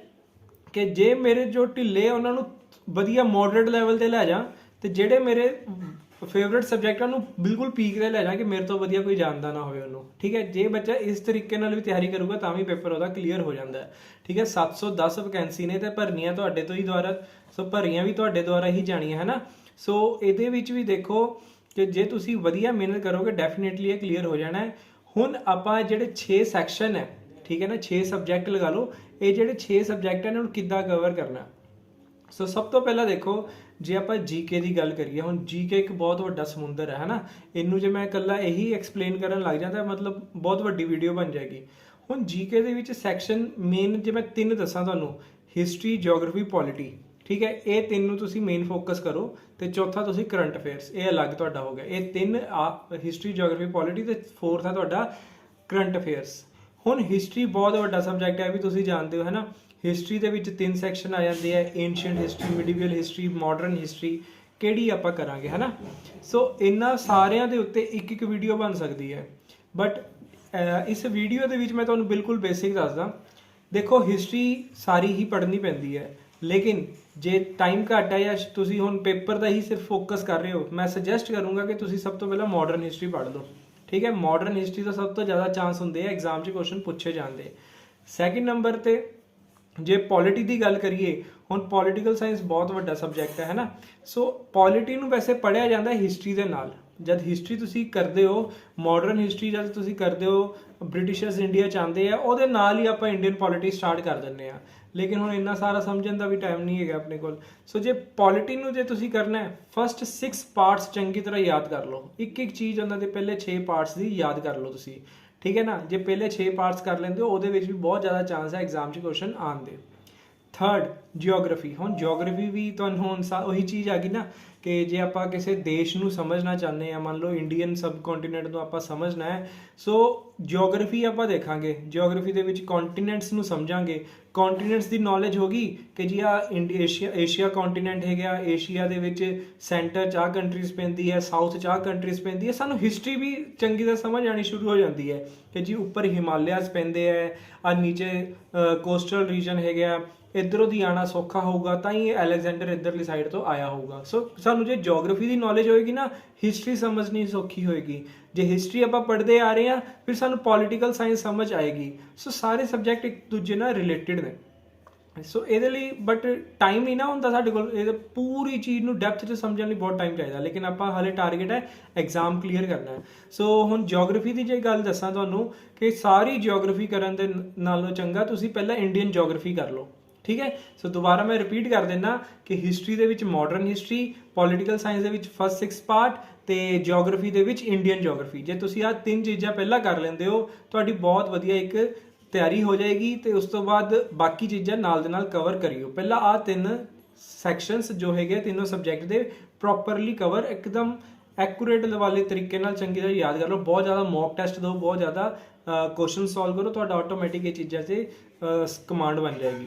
Speaker 1: ਕਿ ਜੇ ਮੇਰੇ ਜੋ ਢਿੱਲੇ ਉਹਨਾਂ ਨੂੰ ਵਧੀਆ ਮੋਡਰੇਟ ਲੈਵਲ ਤੇ ਲੈ ਜਾ ਤੇ ਜਿਹੜੇ ਮੇਰੇ ਫੇਵਰੇਟ ਸਬਜੈਕਟਾਂ ਨੂੰ ਬਿਲਕੁਲ ਪੀਕ ਤੇ ਲੈ ਜਾ ਕਿ ਮੇਰੇ ਤੋਂ ਵਧੀਆ ਕੋਈ ਜਾਣਦਾ ਨਾ ਹੋਵੇ ਉਹਨੂੰ, ਠੀਕ ਹੈ। ਜੇ ਬੱਚਾ ਇਸ ਤਰੀਕੇ ਨਾਲ ਵੀ ਤਿਆਰੀ ਕਰੂਗਾ ਤਾਂ ਵੀ ਪੇਪਰ ਉਹਦਾ ਕਲੀਅਰ ਹੋ ਜਾਂਦਾ ਹੈ, ਠੀਕ ਹੈ। 710 ਵੈਕੈਂਸੀ ਨੇ ਤੇ ਭਰਨੀਆਂ ਤੁਹਾਡੇ ਤੋਂ ਹੀ ਦੁਆਰਾ, ਸੋ ਭਰੀਆਂ ਵੀ ਤੁਹਾਡੇ ਦੁਆਰਾ ਹੀ ਜਾਣੀਆਂ, ਹੈ ਨਾ। ਸੋ ਇਹਦੇ ਵਿੱਚ ਵੀ ਦੇਖੋ ਕਿ ਜੇ ਤੁਸੀਂ ਵਧੀਆ ਮਿਹਨਤ ਕਰੋਗੇ ਡੈਫੀਨੇਟਲੀ ਇਹ ਕਲੀਅਰ ਹੋ ਜਾਣਾ ਹੈ। ਹੁਣ ਆਪਾਂ ਜਿਹੜੇ 6 ਸੈਕਸ਼ਨ ਹੈ, ਠੀਕ ਹੈ ਨਾ, 6 ਸਬਜੈਕਟ ਲਗਾ ਲਓ। ਇਹ ਜਿਹੜੇ 6 ਸਬਜੈਕਟ ਇਹਨਾਂ ਨੂੰ ਕਿੱਦਾਂ ਕਵਰ ਕਰਨਾ। ਸੋ ਸਭ ਤੋਂ ਪਹਿਲਾਂ ਦੇਖੋ ਜੇ ਆਪਾਂ GK ਦੀ ਗੱਲ ਕਰੀਏ, ਹੁਣ GK ਇੱਕ ਬਹੁਤ ਵੱਡਾ ਸਮੁੰਦਰ ਹੈ ਨਾ। ਇਹਨੂੰ ਜੇ ਮੈਂ ਇਕੱਲਾ ਇਹੀ ਐਕਸਪਲੇਨ ਕਰਨ ਲੱਗ ਜਾਂਦਾ ਮਤਲਬ ਬਹੁਤ ਵੱਡੀ ਵੀਡੀਓ ਬਣ ਜਾਏਗੀ। ਹੁਣ GK ਦੇ ਵਿੱਚ ਸੈਕਸ਼ਨ ਮੇਨ ਜੇ ਮੈਂ 3 ਦੱਸਾਂ ਤੁਹਾਨੂੰ, ਹਿਸਟਰੀ, ਜਿਓਗ੍ਰਾਫੀ, ਪੋਲਿਟੀ, ਠੀਕ ਹੈ। ਇਹ 3 ਨੂੰ ਤੁਸੀਂ ਮੇਨ ਫੋਕਸ ਕਰੋ ਤੇ ਚੌਥਾ ਤੁਸੀਂ ਕਰੰਟ ਅਫੇਅਰਸ, ਇਹ ਅਲੱਗ ਤੁਹਾਡਾ ਹੋ ਗਿਆ। ਇਹ 3 ਹਿਸਟਰੀ, ਜਿਓਗ੍ਰਾਫੀ, ਪੋਲਿਟੀ ਤੇ 4th ਹੈ ਤੁਹਾਡਾ ਕਰੰਟ ਅਫੇਅਰਸ। ਹੁਣ ਹਿਸਟਰੀ ਬਹੁਤ ਵੱਡਾ ਸਬਜੈਕਟ ਹੈ ਵੀ ਤੁਸੀਂ ਜਾਣਦੇ ਹੋ, ਹੈ ਨਾ। ਹਿਸਟਰੀ ਦੇ ਵਿੱਚ 3 ਸੈਕਸ਼ਨ ਆ ਜਾਂਦੇ ਆ, ਏਨਸ਼ੀਅੰਟ ਹਿਸਟਰੀ, ਮਿਡੀਵਲ ਹਿਸਟਰੀ, ਮਾਡਰਨ ਹਿਸਟਰੀ, ਕਿਹੜੀ ਆਪਾਂ ਕਰਾਂਗੇ, ਹੈ ਨਾ। ਸੋ ਇਹਨਾਂ ਸਾਰਿਆਂ ਦੇ ਉੱਤੇ ਇੱਕ ਇੱਕ ਵੀਡੀਓ ਬਣ ਸਕਦੀ ਹੈ, ਬਟ ਇਸ ਵੀਡੀਓ ਦੇ ਵਿੱਚ ਮੈਂ ਤੁਹਾਨੂੰ ਬਿਲਕੁਲ ਬੇਸਿਕ ਦੱਸਦਾ। ਦੇਖੋ ਹਿਸਟਰੀ ਸਾਰੀ ਹੀ ਪੜ੍ਹਨੀ ਪੈਂਦੀ ਹੈ, ਲੇਕਿਨ ਜੇ ਟਾਈਮ ਘੱਟ ਹੈ ਜਾਂ ਤੁਸੀਂ ਹੁਣ ਪੇਪਰ ਦਾ ਹੀ ਸਿਰਫ ਫੋਕਸ ਕਰ ਰਹੇ ਹੋ, ਮੈਂ ਸੁਜੈਸਟ ਕਰੂੰਗਾ ਕਿ ਤੁਸੀਂ ਸਭ ਤੋਂ ਪਹਿਲਾਂ ਮਾਡਰਨ ਹਿਸਟਰੀ ਪੜ੍ਹ ਲਓ, ਠੀਕ ਹੈ। ਮਾਡਰਨ ਹਿਸਟਰੀ ਦਾ ਸਭ ਤੋਂ ਜ਼ਿਆਦਾ ਚਾਂਸ ਹੁੰਦੇ ਆ ਐਗਜ਼ਾਮ 'ਚ ਕੁਐਸਚਨ ਪੁੱਛੇ ਜਾਂਦੇ। ਸੈਕਿੰਡ ਨੰਬਰ ਤੇ ਜੇ ਪੋਲਿਟੀ ਦੀ ਗੱਲ ਕਰੀਏ, ਹੁਣ ਪੋਲੀਟੀਕਲ ਸਾਇੰਸ ਬਹੁਤ ਵੱਡਾ ਸਬਜੈਕਟ ਹੈ ਨਾ। ਸੋ ਪੋਲਿਟੀ ਨੂੰ ਵੈਸੇ ਪੜ੍ਹਿਆ ਜਾਂਦਾ ਹਿਸਟਰੀ ਦੇ ਨਾਲ, ਜਦ ਹਿਸਟਰੀ ਤੁਸੀਂ ਕਰਦੇ ਹੋ, ਮਾਡਰਨ ਹਿਸਟਰੀ ਜਦ ਤੁਸੀਂ ਕਰਦੇ ਹੋ, ਬ੍ਰਿਟਿਸ਼ਰਸ ਇੰਡੀਆ 'ਚ ਆਉਂਦੇ ਆ, ਉਹਦੇ ਨਾਲ ਹੀ ਆਪਾਂ ਇੰਡੀਅਨ ਪੋਲਿਟੀ ਸਟਾਰਟ ਕਰ ਦਿੰਦੇ ਆ। ਲੇਕਿਨ ਹੁਣ ਇੰਨਾ ਸਾਰਾ ਸਮਝਣ ਦਾ ਵੀ ਟਾਈਮ ਨਹੀਂ ਹੈਗਾ ਆਪਣੇ ਕੋਲ। ਸੋ ਜੇ ਪੋਲਿਟੀ ਨੂੰ ਜੇ ਤੁਸੀਂ ਕਰਨਾ ਹੈ, ਫਸਟ 6 ਪਾਰਟਸ ਚੰਗੀ ਤਰ੍ਹਾਂ ਯਾਦ ਕਰ ਲਓ। ਇੱਕ ਇੱਕ ਚੀਜ਼ ਉਹਨਾਂ ਦੇ ਪਹਿਲੇ 6 ਪਾਰਟਸ ਦੀ ਯਾਦ ਕਰ ਲਓ ਤੁਸੀਂ, ਠੀਕ ਹੈ ਨਾ। ਜੇ ਪਹਿਲੇ 6 ਪਾਰਟਸ ਕਰ ਲੈਂਦੇ ਹੋ, ਉਹਦੇ ਵਿੱਚ ਵੀ ਬਹੁਤ ਜ਼ਿਆਦਾ ਚਾਂਸ ਹੈ ਐਗਜ਼ਾਮ 'ਚ ਕੁਐਸਚਨ ਆਉਣ ਦੇ। Third, geography. ਹੁਣ ਜਿਓਗ੍ਰਾਫੀ ਵੀ ਤੁਹਾਨੂੰ ਹੁਣ ਉਹੀ ਚੀਜ਼ ਆ ਗਈ ਨਾ ਕਿ ਜੇ ਆਪਾਂ ਕਿਸੇ ਦੇਸ਼ ਨੂੰ ਸਮਝਣਾ ਚਾਹੁੰਦੇ ਹਾਂ, ਮੰਨ ਲਓ ਇੰਡੀਅਨ ਸਬ ਕੰਟੀਨੈਂਟ ਨੂੰ ਆਪਾਂ ਸਮਝਣਾ ਹੈ, ਸੋ ਜਿਓਗ੍ਰਾਫੀ ਆਪਾਂ ਦੇਖਾਂਗੇ। ਜਿਓਗ੍ਰਾਫੀ ਦੇ ਵਿੱਚ ਕੰਟੀਨੈਂਟਸ ਨੂੰ ਸਮਝਾਂਗੇ। ਕੰਟੀਨੈਂਟਸ ਦੀ ਨੌਲੇਜ ਹੋਗੀ ਕਿ ਜੀ ਆ ਏਸ਼ੀਆ ਕੰਟੀਨੈਂਟ ਹੈਗਾ, ਏਸ਼ੀਆ ਦੇ ਵਿੱਚ ਸੈਂਟਰ 'ਚ ਆਹ ਕੰਟਰੀਜ਼ ਪੈਂਦੀ ਹੈ, ਸਾਊਥ 'ਚ ਆਹ ਕੰਟਰੀਜ਼ ਪੈਂਦੀ ਹੈ। ਸਾਨੂੰ ਹਿਸਟਰੀ ਵੀ ਚੰਗੀ ਤਰ੍ਹਾਂ ਸਮਝ ਆਉਣੀ ਸ਼ੁਰੂ ਹੋ ਜਾਂਦੀ ਹੈ ਕਿ ਜੀ ਉੱਪਰ ਹਿਮਾਲਿਆਜ਼ ਪੈਂਦੇ ਹੈ, ਆ ਨੀਚੇ ਕੋਸਟਲ ਰੀਜਨ ਹੈਗਾ, ਇੱਧਰੋਂ ਦੀ ਆਉਣਾ ਸੌਖਾ ਹੋਊਗਾ, ਤਾਂ ਹੀ ਅਲੈਗਜ਼ੈਂਡਰ ਇੱਧਰਲੀ ਸਾਈਡ ਤੋਂ ਆਇਆ ਹੋਊਗਾ। ਸੋ ਸਾਨੂੰ ਜੇ ਜਿਓਗ੍ਰਾਫੀ ਦੀ ਨੌਲੇਜ ਹੋਏਗੀ ਨਾ, ਹਿਸਟਰੀ ਸਮਝਣੀ ਸੌਖੀ ਹੋਏਗੀ। ਜੇ ਹਿਸਟਰੀ ਆਪਾਂ ਪੜ੍ਹਦੇ ਆ ਰਹੇ ਹਾਂ, ਫਿਰ ਸਾਨੂੰ ਪੋਲੀਟੀਕਲ ਸਾਇੰਸ ਸਮਝ ਆਏਗੀ। ਸੋ ਸਾਰੇ ਸਬਜੈਕਟ ਇੱਕ ਦੂਜੇ ਨਾਲ ਰਿਲੇਟਿਡ ਨੇ। ਸੋ ਇਹਦੇ ਲਈ ਬਟ ਟਾਈਮ ਨਹੀਂ ਨਾ ਹੁੰਦਾ ਸਾਡੇ ਕੋਲ, ਇਹ ਪੂਰੀ ਚੀਜ਼ ਨੂੰ ਡੈਪਥ 'ਚ ਸਮਝਣ ਲਈ ਬਹੁਤ ਟਾਈਮ ਚਾਹੀਦਾ। ਲੇਕਿਨ ਆਪਾਂ ਹਾਲੇ ਟਾਰਗੇਟ ਹੈ ਐਗਜ਼ਾਮ ਕਲੀਅਰ ਕਰਨਾ ਹੈ। ਸੋ ਹੁਣ ਜਿਓਗ੍ਰਾਫੀ ਦੀ ਜੇ ਗੱਲ ਦੱਸਾਂ ਤੁਹਾਨੂੰ, ਕਿ ਸਾਰੀ ਜਿਓਗ੍ਰਾਫੀ ਕਰਨ ਦੇ ਨਾਲੋਂ ਚੰਗਾ ਤੁਸੀਂ ਪਹਿਲਾਂ ਇੰਡੀਅਨ ਜਿਓਗ੍ਰਾਫੀ ਕਰ ਲਓ, ਠੀਕ ਹੈ। ਸੋ ਦੁਬਾਰਾ ਮੈਂ ਰਿਪੀਟ ਕਰ ਦਿੰਦਾ ਕਿ ਹਿਸਟਰੀ ਦੇ ਵਿੱਚ ਮਾਡਰਨ ਹਿਸਟਰੀ, ਪੋਲੀਟੀਕਲ ਸਾਇੰਸ ਦੇ ਵਿੱਚ ਫਸਟ 6 ਪਾਰਟ, ਤੇ ਜਿਓਗ੍ਰਾਫੀ ਦੇ ਵਿੱਚ ਇੰਡੀਅਨ ਜਿਓਗ੍ਰਾਫੀ। ਜੇ ਤੁਸੀਂ ਆਹ 3 ਚੀਜ਼ਾਂ ਪਹਿਲਾਂ ਕਰ ਲੈਂਦੇ ਹੋ, ਤੁਹਾਡੀ ਬਹੁਤ ਵਧੀਆ ਇੱਕ ਤਿਆਰੀ ਹੋ ਜਾਏਗੀ। ਤੇ ਉਸ ਤੋਂ ਬਾਅਦ ਬਾਕੀ ਚੀਜ਼ਾਂ ਨਾਲ ਦੇ ਨਾਲ ਕਵਰ ਕਰਿਓ। ਪਹਿਲਾਂ ਆਹ 3 ਸੈਕਸ਼ਨਸ ਜੋ ਹੈਗੇ ਤਿੰਨੋਂ ਸਬਜੈਕਟ ਦੇ ਪ੍ਰੋਪਰਲੀ ਕਵਰ, ਇੱਕਦਮ ਐਕੂਰੇਟ ਵਾਲੇ ਤਰੀਕੇ ਨਾਲ ਚੰਗੀ ਤਰ੍ਹਾਂ ਯਾਦ ਕਰ ਲਓ। ਬਹੁਤ ਜ਼ਿਆਦਾ ਮੌਕ ਟੈਸਟ ਦਿਓ, ਬਹੁਤ ਜ਼ਿਆਦਾ ਕੁਐਸਚਨ ਸੋਲਵ ਕਰੋ, ਤੁਹਾਡਾ ਆਟੋਮੈਟਿਕ ਇਹ ਚੀਜ਼ਾਂ 'ਤੇ ਕਮਾਂਡ ਬਣ ਜਾਏਗੀ।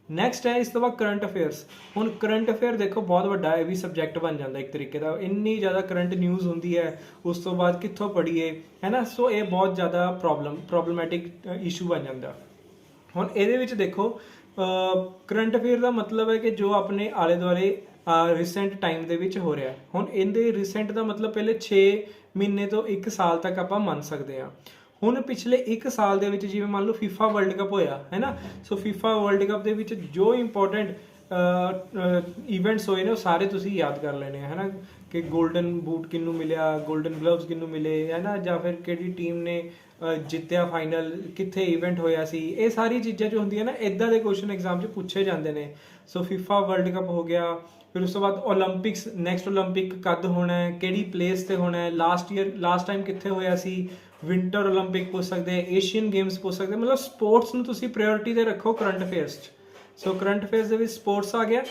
Speaker 1: ਨੈਕਸਟ ਹੈ ਇਸ ਤੋਂ ਬਾਅਦ ਕਰੰਟ ਅਫੇਅਰਸ। ਹੁਣ ਕਰੰਟ ਅਫੇਅਰ ਦੇਖੋ ਬਹੁਤ ਵੱਡਾ ਇਹ ਵੀ ਸਬਜੈਕਟ ਬਣ ਜਾਂਦਾ ਇੱਕ ਤਰੀਕੇ ਦਾ, ਇੰਨੀ ਜ਼ਿਆਦਾ ਕਰੰਟ ਨਿਊਜ਼ ਹੁੰਦੀ ਹੈ, ਉਸ ਤੋਂ ਬਾਅਦ ਕਿੱਥੋਂ ਪੜ੍ਹੀਏ, ਹੈ ਨਾ। ਸੋ ਇਹ ਬਹੁਤ ਜ਼ਿਆਦਾ ਪ੍ਰੋਬਲਮੈਟਿਕ ਇਸ਼ੂ ਬਣ ਜਾਂਦਾ। ਹੁਣ ਇਹਦੇ ਵਿੱਚ ਦੇਖੋ ਕਰੰਟ ਅਫੇਅਰ ਦਾ ਮਤਲਬ ਹੈ ਕਿ ਜੋ ਆਪਣੇ ਆਲੇ ਦੁਆਲੇ ਰੀਸੈਂਟ ਟਾਈਮ ਦੇ ਵਿੱਚ ਹੋ ਰਿਹਾ। ਹੁਣ ਇਹਦੇ ਰੀਸੈਂਟ ਦਾ ਮਤਲਬ ਪਹਿਲੇ 6 ਮਹੀਨੇ ਤੋਂ 1 ਸਾਲ ਤੱਕ ਆਪਾਂ ਮੰਨ ਸਕਦੇ ਹਾਂ। ਹੁਣ ਪਿਛਲੇ 1 ਸਾਲ ਦੇ ਵਿੱਚ ਜਿਵੇਂ ਮੰਨ ਲਓ ਫੀਫਾ ਵਰਲਡ ਕੱਪ ਹੋਇਆ ਹੈ ਨਾ, ਸੋ ਫੀਫਾ ਵਰਲਡ ਕੱਪ ਦੇ ਵਿੱਚ ਜੋ ਇੰਪੋਰਟੈਂਟ ਇਵੈਂਟਸ ਹੋਏ ਨੇ ਉਹ ਸਾਰੇ ਤੁਸੀਂ ਯਾਦ ਕਰ ਲੈਣੇ ਹੈ ਨਾ, ਕਿ 골ਡਨ ਬੂਟ ਕਿਹਨੂੰ ਮਿਲਿਆ, 골ਡਨ ਗਲਵਜ਼ ਕਿਹਨੂੰ ਮਿਲੇ, ਹੈ ਨਾ, ਜਾਂ ਫਿਰ ਕਿਹੜੀ ਟੀਮ ਨੇ ਜਿੱਤਿਆ ਫਾਈਨਲ, ਕਿੱਥੇ ਇਵੈਂਟ ਹੋਇਆ ਸੀ। ਇਹ ਸਾਰੀ ਚੀਜ਼ਾਂ ਜੋ ਹੁੰਦੀਆਂ ਨਾ, ਇੱਦਾਂ ਦੇ ਕੁਐਸਚਨ ਐਗਜ਼ਾਮ 'ਚ ਪੁੱਛੇ ਜਾਂਦੇ ਨੇ। ਸੋ ਫੀਫਾ ਵਰਲਡ ਕੱਪ ਹੋ ਗਿਆ, ਫਿਰ ਉਸ ਤੋਂ ਬਾਅਦ ਓਲੰਪਿਕਸ, ਨੈਕਸਟ ਓਲੰਪਿਕ ਕਦ ਹੋਣਾ ਹੈ, ਕਿਹੜੀ ਪਲੇਸ ਤੇ ਹੋਣਾ ਹੈ, ਲਾਸਟ ਟਾਈਮ ਕਿੱਥੇ ਹੋਇਆ ਸੀ, ਵਿੰਟਰ ਓਲੰਪਿਕ ਪੁੱਛ ਸਕਦੇ ਆ, ਏਸ਼ੀਅਨ ਗੇਮਸ ਪੁੱਛ ਸਕਦੇ। ਮਤਲਬ ਸਪੋਰਟਸ ਨੂੰ ਤੁਸੀਂ ਪ੍ਰਾਇੋਰਟੀ ਤੇ ਰੱਖੋ ਕਰੰਟ ਅਫੇਅਰਸ 'ਚ। ਸੋ ਕਰੰਟ ਅਫੇਅਰਸ ਦੇ ਵਿੱਚ ਸਪੋਰਟਸ ਆ ਗਿਆ,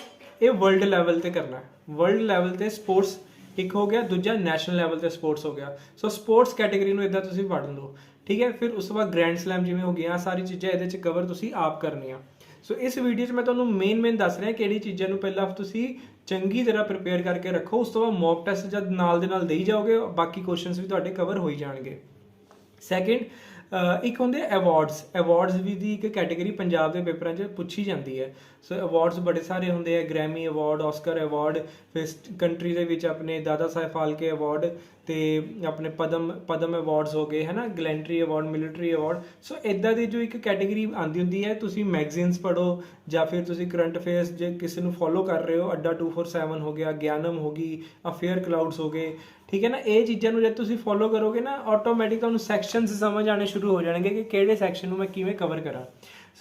Speaker 1: ਇਹ ਵਰਲਡ ਲੈਵਲ ਤੇ ਕਰਨਾ ਹੈ। ਵਰਲਡ ਲੈਵਲ ਤੇ ਸਪੋਰਟਸ ਇੱਕ ਹੋ ਗਿਆ, ਦੂਜਾ ਨੈਸ਼ਨਲ ਲੈਵਲ ਤੇ ਸਪੋਰਟਸ ਹੋ ਗਿਆ। ਸੋ ਸਪੋਰਟਸ ਕੈਟੇਗਰੀ ਨੂੰ ਇਦਾਂ ਤੁਸੀਂ ਪੜ੍ਹ ਲਓ, ਠੀਕ ਹੈ। ਫਿਰ ਉਸ ਤੋਂ ਬਾਅਦ ਗ੍ਰੈਂਡ ਸਲੈਮ ਜਿਵੇਂ ਹੋ ਗਿਆ, ਸਾਰੀ ਚੀਜ਼ਾਂ ਇਹਦੇ 'ਚ ਕਵਰ ਤੁਸੀਂ ਆਪ ਕਰਨੀਆਂ। ਸੋ ਇਸ ਵੀਡੀਓ 'ਚ ਮੈਂ ਤੁਹਾਨੂੰ ਮੇਨ ਦੱਸ ਰਿਹਾ ਕਿਹੜੀ ਚੀਜ਼ਾਂ ਨੂੰ ਪਹਿਲਾਂ ਤੁਸੀਂ ਚੰਗੀ ਤਰ੍ਹਾਂ ਪ੍ਰਿਪੇਅਰ ਕਰਕੇ ਰੱਖੋ। ਉਸ ਤੋਂ ਬਾਅਦ ਮੌਕ ਟੈਸਟ ਜਦ ਨਾਲ ਦੇ ਨਾਲ ਦੇਈ ਜਾਓਗੇ, ਬਾਕੀ ਕੁਐਸਚਨਸ ਵੀ ਤੁਹਾਡੇ ਕਵਰ ਹੋਈ ਜਾਣਗੇ। ਸੈਕਿੰਡ, ਇੱਕ ਹੁੰਦੇ ਅਵਾਰਡਸ ਵੀ ਦੀ ਇੱਕ ਕੈਟੇਗਰੀ ਪੰਜਾਬ ਦੇ ਪੇਪਰਾਂ 'ਚ ਪੁੱਛੀ ਜਾਂਦੀ ਹੈ। ਸੋ ਅਵਾਰਡਸ ਬੜੇ ਸਾਰੇ ਹੁੰਦੇ ਆ, ਗ੍ਰੈਮੀ ਅਵਾਰਡ, ਆਸਕਰ ਅਵਾਰਡ, ਫਿਰ ਕੰਟਰੀ ਦੇ ਵਿੱਚ ਆਪਣੇ ਦਾਦਾ ਸਾਹਿਬ ਫਾਲਕੇ ਅਵਾਰਡ, ਤੇ ਆਪਣੇ ਪਦਮ ਅਵਾਰਡਸ ਹੋ ਗਏ, ਹੈ ਨਾ, ਗਲੈਂਟਰੀ ਅਵਾਰਡ, ਮਿਲਟਰੀ ਅਵਾਰਡ। ਸੋ ਇੱਦਾਂ ਦੀ ਜੋ ਇੱਕ ਕੈਟੇਗਰੀ ਆਉਂਦੀ ਹੁੰਦੀ ਹੈ, ਤੁਸੀਂ ਮੈਗਜ਼ੀਨਸ ਪੜ੍ਹੋ ਜਾਂ ਫਿਰ ਤੁਸੀਂ ਕਰੰਟ ਅਫੇਅਰਸ ਜੇ ਕਿਸੇ ਨੂੰ ਫੋਲੋ ਕਰ ਰਹੇ ਹੋ, ਅੱਡਾ 247 ਹੋ ਗਿਆ, ਗਿਆਨਮ ਹੋ ਗਈ, ਅਫੇਅਰ ਕਲਾਊਡਸ ਹੋ ਗਏ, ਠੀਕ ਹੈ ਨਾ। ਇਹ ਚੀਜ਼ਾਂ ਨੂੰ ਜਦ ਤੁਸੀਂ ਫੋਲੋ ਕਰੋਗੇ ਨਾ, ਆਟੋਮੈਟਿਕ ਤੁਹਾਨੂੰ ਸੈਕਸ਼ਨਸ ਸਮਝ ਆਉਣੇ ਸ਼ੁਰੂ ਹੋ ਜਾਣਗੇ ਕਿ ਕਿਹੜੇ ਸੈਕਸ਼ਨ ਨੂੰ ਮੈਂ ਕਿਵੇਂ ਕਵਰ ਕਰਾਂ।